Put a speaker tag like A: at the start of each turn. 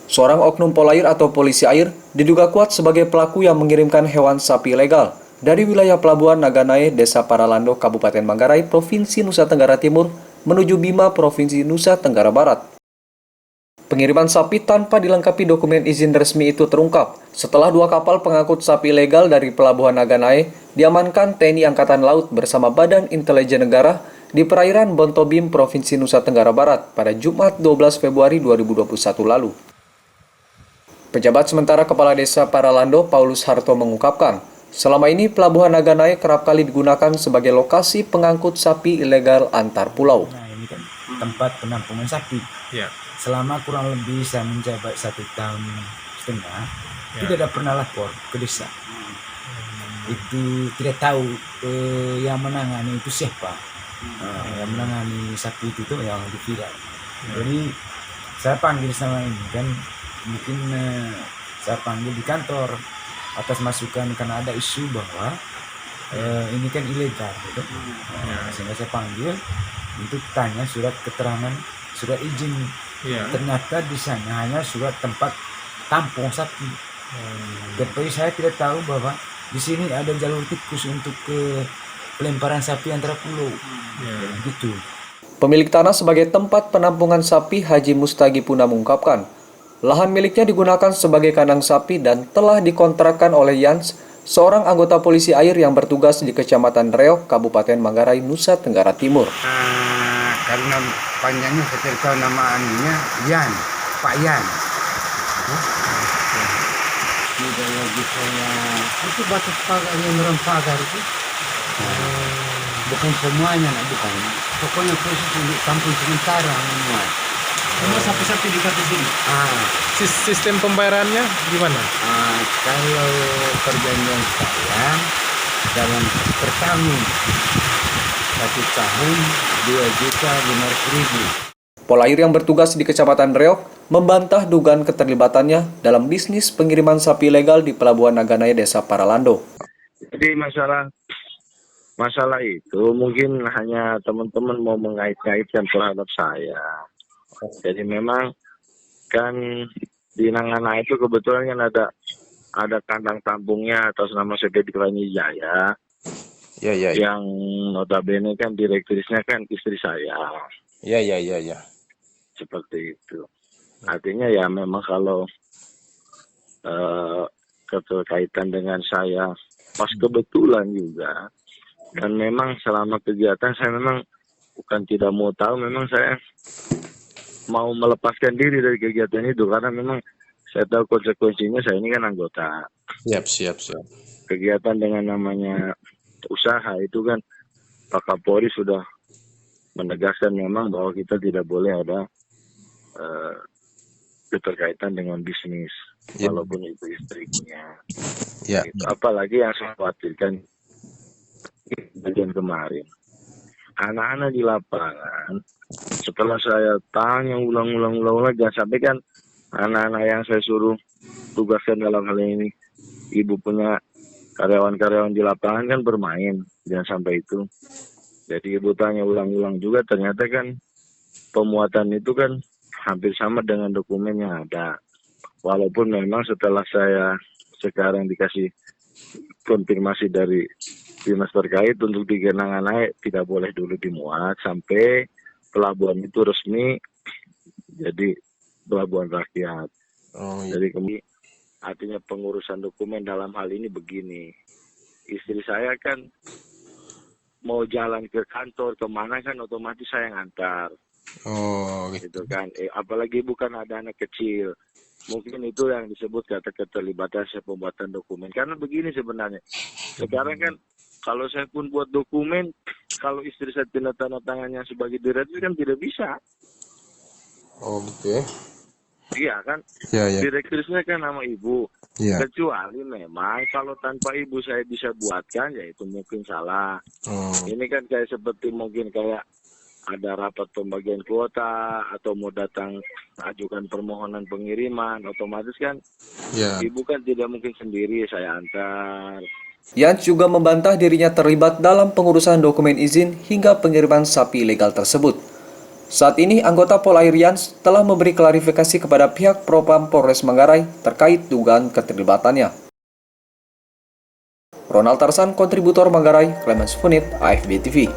A: Seorang oknum polair atau polisi air diduga kuat sebagai pelaku yang mengirimkan hewan sapi ilegal dari wilayah Pelabuhan Naganae, Desa Paralando, Kabupaten Manggarai, Provinsi Nusa Tenggara Timur, menuju Bima, Provinsi Nusa Tenggara Barat. Pengiriman sapi tanpa dilengkapi dokumen izin resmi itu terungkap setelah 2 kapal pengangkut sapi ilegal dari Pelabuhan Naganae diamankan TNI Angkatan Laut bersama Badan Intelijen Negara di perairan Bontobim, Provinsi Nusa Tenggara Barat pada Jumat 12 Februari 2021 lalu. Pejabat sementara Kepala Desa Paralando, Paulus Harto mengungkapkan, selama ini Pelabuhan Naganae kerap kali digunakan sebagai lokasi pengangkut sapi ilegal antar pulau.
B: Nah, ini kan tempat penampungan sapi.
C: Ya.
B: Selama kurang lebih saya menjabat 1,5 tahun, tidak ada pernah lapor ke desa. Itu tidak tahu yang menangani itu siapa. Yang menangani sapi itu yang diviral. Jadi saya panggil sama ini kan, mungkin saya panggil di kantor atas masukan karena ada isu bahwa ini kan ilegal gitu. Sehingga saya panggil untuk tanya surat keterangan, surat izin. Ternyata di sana hanya surat tempat tampung sapi. Tapi saya tidak tahu bahwa di sini ada jalur tikus untuk ke pelemparan sapi antara pulau. Gitu.
A: Pemilik tanah sebagai tempat penampungan sapi, Haji Mustagi Puna mengungkapkan, lahan miliknya digunakan sebagai kandang sapi dan telah dikontrakkan oleh Yans, seorang anggota polisi air yang bertugas di Kecamatan Reok, Kabupaten Manggarai, Nusa Tenggara Timur.
D: Karena panjangnya saya tidak tahu nama anunya, Yan, Pak Yan. Tidak lagi saya, itu batas pagar yang pagar itu. Bukan semuanya, bukan. Pokoknya khusus untuk kampung sementara semua.
C: Semua sapi-sapi di sini. Sistem pembayarannya gimana?
D: Kalau perjanjian saya dalam per tahun, 1 tahun 2.500.000.
A: Polair yang bertugas di Kecamatan Reok membantah dugaan keterlibatannya dalam bisnis pengiriman sapi ilegal di Pelabuhan Naganae, Desa Paralando.
E: Jadi masalah itu mungkin hanya teman-teman mau mengait-ngaitkan terhadap saya. Jadi memang kan di Naganae itu kebetulan kan ada kandang tampungnya atas nama CPD Krani Jaya. Yang notabene kan direkturisnya kan istri saya.
C: Ya.
E: Seperti itu. Artinya ya memang kalau keterkaitan dengan saya pas kebetulan juga, dan memang selama kegiatan saya memang bukan tidak mau tahu, memang saya mau melepaskan diri dari kegiatan itu karena memang saya tahu konsekuensinya. Saya ini kan anggota.
C: Siap.
E: Kegiatan dengan namanya usaha itu kan Pak Kapolri sudah menegaskan memang bahwa kita tidak boleh ada keterkaitan dengan bisnis, walaupun itu istrinya. Gitu. Apalagi yang saya khawatirkan bagian kemarin, anak-anak di lapangan, setelah saya tanya ulang-ulang jangan sampai kan anak-anak yang saya suruh tugaskan dalam hal ini, ibu punya karyawan-karyawan di lapangan kan bermain, jangan sampai itu. Jadi ibu tanya ulang-ulang juga, ternyata kan pemuatan itu kan hampir sama dengan dokumen yang ada. Walaupun memang setelah saya sekarang dikasih konfirmasi dari dinas terkait untuk di Naganae tidak boleh dulu dimuat sampai pelabuhan itu resmi jadi pelabuhan rakyat. Jadi kemudian artinya pengurusan dokumen dalam hal ini begini. Istri saya kan mau jalan ke kantor kemana kan otomatis saya ngantar. Gitu kan. Apalagi bukan ada anak kecil. Mungkin itu yang disebut kata keterlibatan saya pembuatan dokumen. Karena begini sebenarnya. Sekarang kan kalau saya pun buat dokumen, kalau istri saya tidak tanda tangannya sebagai direktur kan tidak bisa. Iya kan? Direkturnya kan nama ibu. Kecuali memang kalau tanpa ibu saya bisa buatkan, ya itu mungkin salah. Ini kan kayak seperti mungkin kayak ada rapat pembagian kuota atau mau datang ajukan permohonan pengiriman, otomatis kan ibu kan tidak mungkin sendiri, saya antar.
A: Yans juga membantah dirinya terlibat dalam pengurusan dokumen izin hingga pengiriman sapi ilegal tersebut. Saat ini, anggota Polair Yans telah memberi klarifikasi kepada pihak Propam Polres Manggarai terkait dugaan keterlibatannya. Ronald Tarsan, kontributor Manggarai, Clemens Funit, AFB TV.